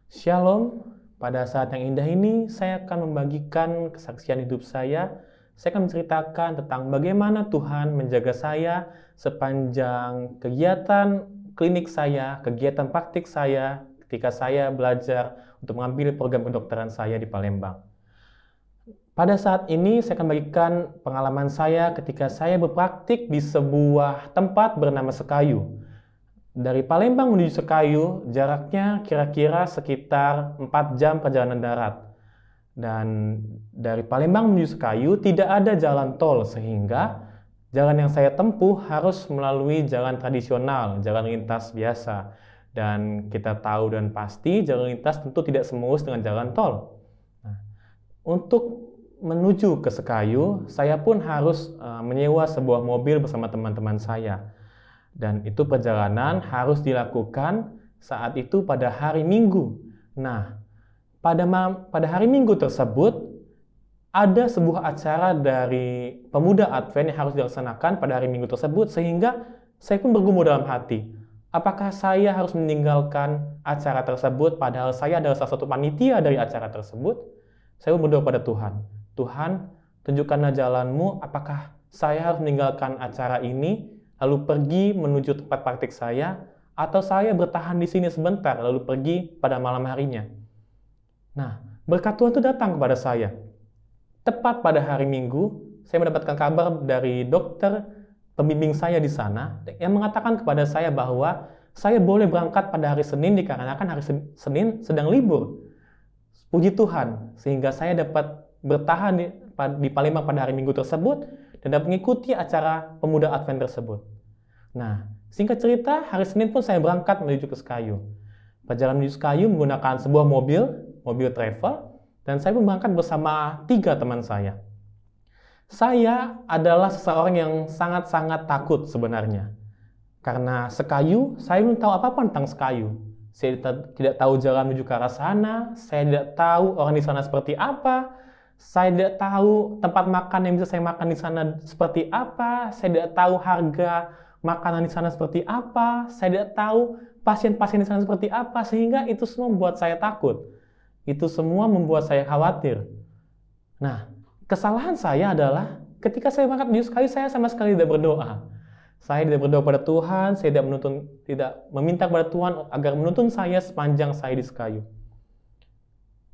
Shalom, pada saat yang indah ini saya akan membagikan kesaksian hidup saya. Saya akan menceritakan tentang bagaimana Tuhan menjaga saya sepanjang kegiatan klinik saya, kegiatan praktik saya ketika saya belajar untuk mengambil program kedokteran saya di Palembang. Pada saat ini saya akan bagikan pengalaman saya ketika saya berpraktik di sebuah tempat bernama Sekayu. Dari Palembang menuju Sekayu, jaraknya kira-kira sekitar 4 jam perjalanan darat. Dan dari Palembang menuju Sekayu tidak ada jalan tol, sehingga jalan yang saya tempuh harus melalui jalan tradisional, jalan lintas biasa. Dan kita tahu dan pasti jalan lintas tentu tidak semulus dengan jalan tol. Nah, untuk menuju ke Sekayu, saya pun harus menyewa sebuah mobil bersama teman-teman saya. Dan itu perjalanan harus dilakukan saat itu pada hari Minggu. Nah, pada hari Minggu tersebut ada sebuah acara dari pemuda Advent yang harus dilaksanakan pada hari Minggu tersebut, sehingga saya pun bergumul dalam hati. Apakah saya harus meninggalkan acara tersebut padahal saya adalah salah satu panitia dari acara tersebut? Saya pun berdoa pada Tuhan. Tuhan, tunjukkanlah jalanmu, apakah saya harus meninggalkan acara ini lalu pergi menuju tempat praktik saya, atau saya bertahan di sini sebentar, lalu pergi pada malam harinya. Nah, berkat Tuhan itu datang kepada saya. Tepat pada hari Minggu, saya mendapatkan kabar dari dokter pembimbing saya di sana, yang mengatakan kepada saya bahwa saya boleh berangkat pada hari Senin dikarenakan hari Senin sedang libur. Puji Tuhan, sehingga saya dapat bertahan di Palembang pada hari Minggu tersebut, dan dapat mengikuti acara pemuda Advent tersebut. Nah, singkat cerita, hari Senin pun saya berangkat menuju ke Sekayu. Perjalanan menuju Sekayu menggunakan sebuah mobil travel, dan saya pun berangkat bersama 3 teman saya. Saya adalah seseorang yang sangat-sangat takut sebenarnya. Karena Sekayu, saya belum tahu apa-apa tentang Sekayu. Saya tidak tahu jalan menuju ke arah sana, saya tidak tahu orang di sana seperti apa, saya tidak tahu tempat makan yang bisa saya makan di sana seperti apa. Saya tidak tahu harga makanan di sana seperti apa. Saya tidak tahu pasien-pasien di sana seperti apa. Sehingga itu semua membuat saya takut. Itu semua membuat saya khawatir. Nah, kesalahan saya adalah ketika saya berangkat menuju Sekayu, saya sama sekali tidak berdoa. Saya tidak berdoa pada Tuhan. Saya tidak meminta kepada Tuhan agar menuntun saya sepanjang saya di Sekayu.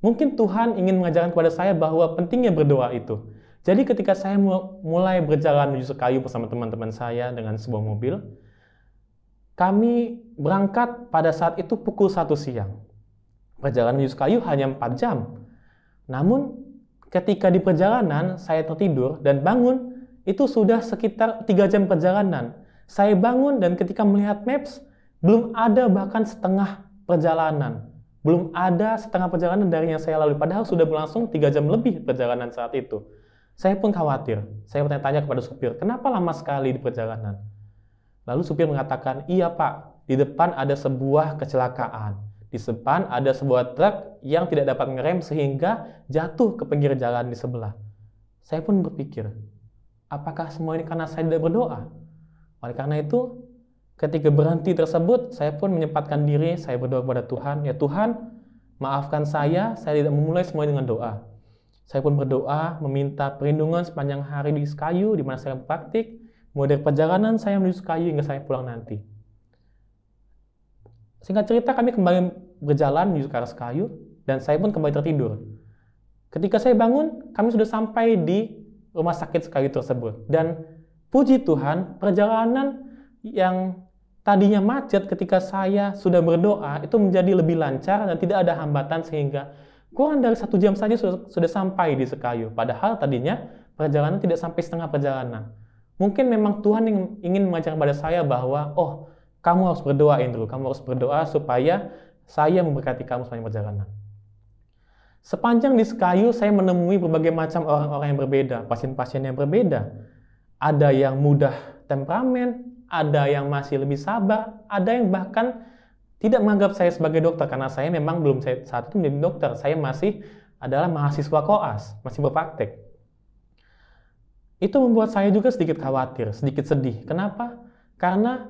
Mungkin Tuhan ingin mengajarkan kepada saya bahwa pentingnya berdoa itu. Jadi ketika saya mulai berjalan menuju Sekayu bersama teman-teman saya dengan sebuah mobil, kami berangkat pada saat itu pukul 1 siang. Perjalanan menuju Sekayu hanya 4 jam. Namun ketika di perjalanan saya tertidur dan bangun, itu sudah sekitar 3 jam perjalanan. Saya bangun dan ketika melihat maps, belum ada bahkan setengah perjalanan. Belum ada setengah perjalanan dari yang saya lalui, padahal sudah berlangsung 3 jam lebih perjalanan saat itu. Saya pun khawatir. Saya bertanya kepada supir, kenapa lama sekali di perjalanan? Lalu supir mengatakan, iya Pak, di depan ada sebuah kecelakaan. Di depan ada sebuah truk yang tidak dapat ngerem sehingga jatuh ke pinggir jalan di sebelah. Saya pun berpikir, apakah semua ini karena saya tidak berdoa? Oleh karena itu, ketika berhenti tersebut, saya pun menyempatkan diri, saya berdoa kepada Tuhan, ya Tuhan, maafkan saya tidak memulai semuanya dengan doa. Saya pun berdoa, meminta perlindungan sepanjang hari di Sekayu, di mana saya praktik, mulai dari perjalanan saya menuju Sekayu hingga saya pulang nanti. Singkat cerita, kami kembali berjalan menuju ke arah Sekayu, dan saya pun kembali tertidur. Ketika saya bangun, kami sudah sampai di rumah sakit Sekayu tersebut. Dan puji Tuhan, perjalanan yang tadinya macet ketika saya sudah berdoa itu menjadi lebih lancar dan tidak ada hambatan sehingga kurang dari 1 jam saja sudah sampai di Sekayu. Padahal tadinya perjalanan tidak sampai setengah perjalanan. Mungkin memang Tuhan ingin mengajarkan kepada saya bahwa, oh, kamu harus berdoa Andrew, kamu harus berdoa supaya saya memberkati kamu sepanjang perjalanan. Sepanjang di Sekayu saya menemui berbagai macam orang-orang yang berbeda, pasien-pasien yang berbeda. Ada yang mudah temperamen, ada yang masih lebih sabar, ada yang bahkan tidak menganggap saya sebagai dokter karena saya memang belum saat itu menjadi dokter. Saya masih adalah mahasiswa koas, masih berpraktek. Itu membuat saya juga sedikit khawatir, sedikit sedih. Kenapa? Karena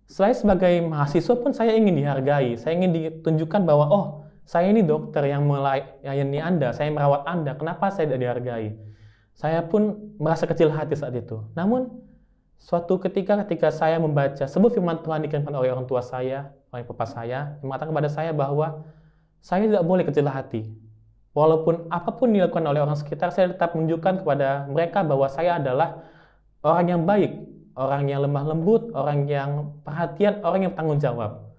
saya sebagai mahasiswa pun saya ingin dihargai, saya ingin ditunjukkan bahwa oh, Saya ini dokter yang melayani Anda, saya merawat Anda, kenapa saya tidak dihargai? Saya pun merasa kecil hati saat itu. Namun, suatu ketika saya membaca sebuah firman Tuhan dikirimkan oleh orang tua saya, oleh papa saya, yang mengatakan kepada saya bahwa saya tidak boleh kecil hati. Walaupun apapun dilakukan oleh orang sekitar, saya tetap menunjukkan kepada mereka bahwa saya adalah orang yang baik, orang yang lemah lembut, orang yang perhatian, orang yang bertanggung jawab.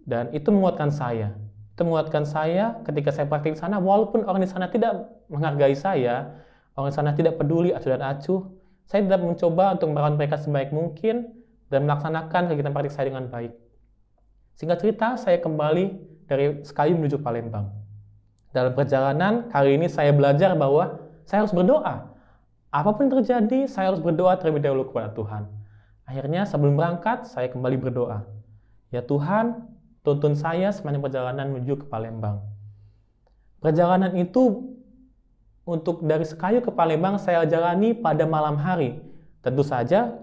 Dan itu menguatkan saya. Itu menguatkan saya ketika saya praktik di sana, walaupun orang di sana tidak menghargai saya, orang di sana tidak peduli acuh dan acuh, saya tetap mencoba untuk merawat mereka sebaik mungkin dan melaksanakan kegiatan praktik saya dengan baik. Singkat cerita, saya kembali dari Sekayu menuju Palembang. Dalam perjalanan, kali ini saya belajar bahwa saya harus berdoa. Apapun yang terjadi, saya harus berdoa terlebih dahulu kepada Tuhan. Akhirnya, sebelum berangkat, saya kembali berdoa. Ya Tuhan, tuntun saya sepanjang perjalanan menuju ke Palembang. Perjalanan itu untuk dari Sekayu ke Palembang saya jalani pada malam hari. Tentu saja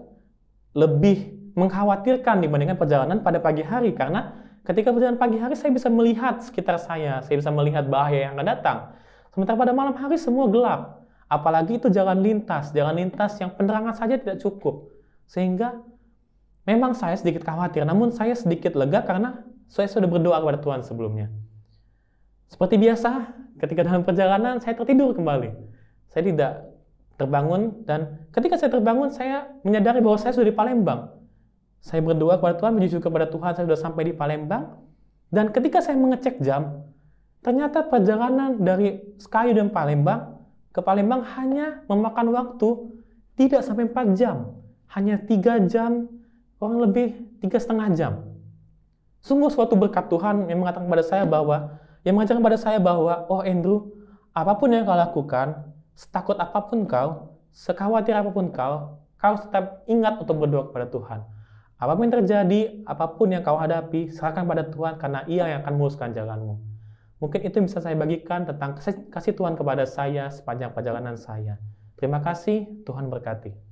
lebih mengkhawatirkan dibandingkan perjalanan pada pagi hari, karena ketika perjalanan pagi hari saya bisa melihat sekitar saya bisa melihat bahaya yang akan datang. Sementara pada malam hari semua gelap. Apalagi itu jalan lintas yang penerangan saja tidak cukup. Sehingga memang saya sedikit khawatir, namun saya sedikit lega karena saya sudah berdoa kepada Tuhan sebelumnya. Seperti biasa, ketika dalam perjalanan saya tertidur kembali. Saya tidak terbangun, dan ketika saya terbangun saya menyadari bahwa saya sudah di Palembang. Saya berdoa kepada Tuhan, menyujud kepada Tuhan, saya sudah sampai di Palembang. Dan ketika saya mengecek jam, ternyata perjalanan dari Sekayu dan Palembang ke Palembang hanya memakan waktu tidak sampai 4 jam. Hanya 3 jam, kurang lebih 3,5 jam. Sungguh suatu berkat Tuhan yang mengatakan kepada saya bahwa, mengajarkan kepada saya bahwa, oh Andrew, apapun yang kau lakukan, setakut apapun kau, sekhawatir apapun kau harus tetap ingat untuk berdoa kepada Tuhan. Apapun yang terjadi, apapun yang kau hadapi, serahkan pada Tuhan karena Ia yang akan meluruskan jalanmu. Mungkin itu yang bisa saya bagikan tentang kasih Tuhan kepada saya sepanjang perjalanan saya. Terima kasih, Tuhan berkati.